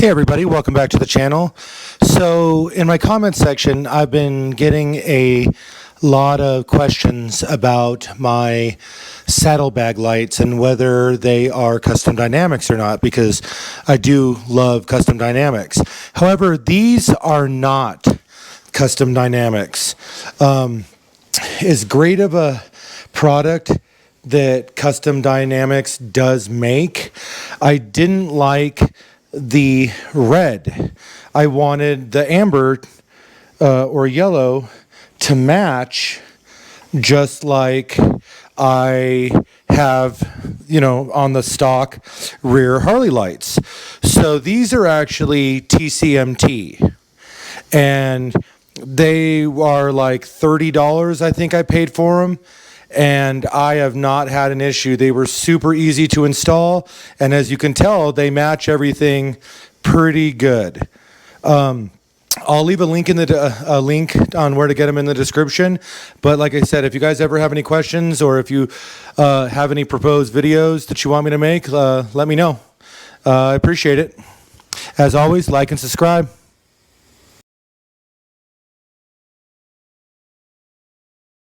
Hey everybody, welcome back to the channel. So in my comment section, I've been getting a lot of questions about my saddlebag lights and whether they are custom dynamics or not, because I do love custom dynamics. However, these are not custom dynamics. As great of a product that custom dynamics does make, I didn't like the red. I wanted the amber or yellow to match, just like I have, on the stock rear Harley lights. So these are actually TCMT, and they are like $30, I think I paid for them. And I have not had an issue. They were super easy to install, and as you can tell, they match everything pretty good. I'll leave a link in a link on where to get them in the description. But like I said, if you guys ever have any questions, or if you have any proposed videos that you want me to make, let me know. I appreciate it. As always, like and subscribe.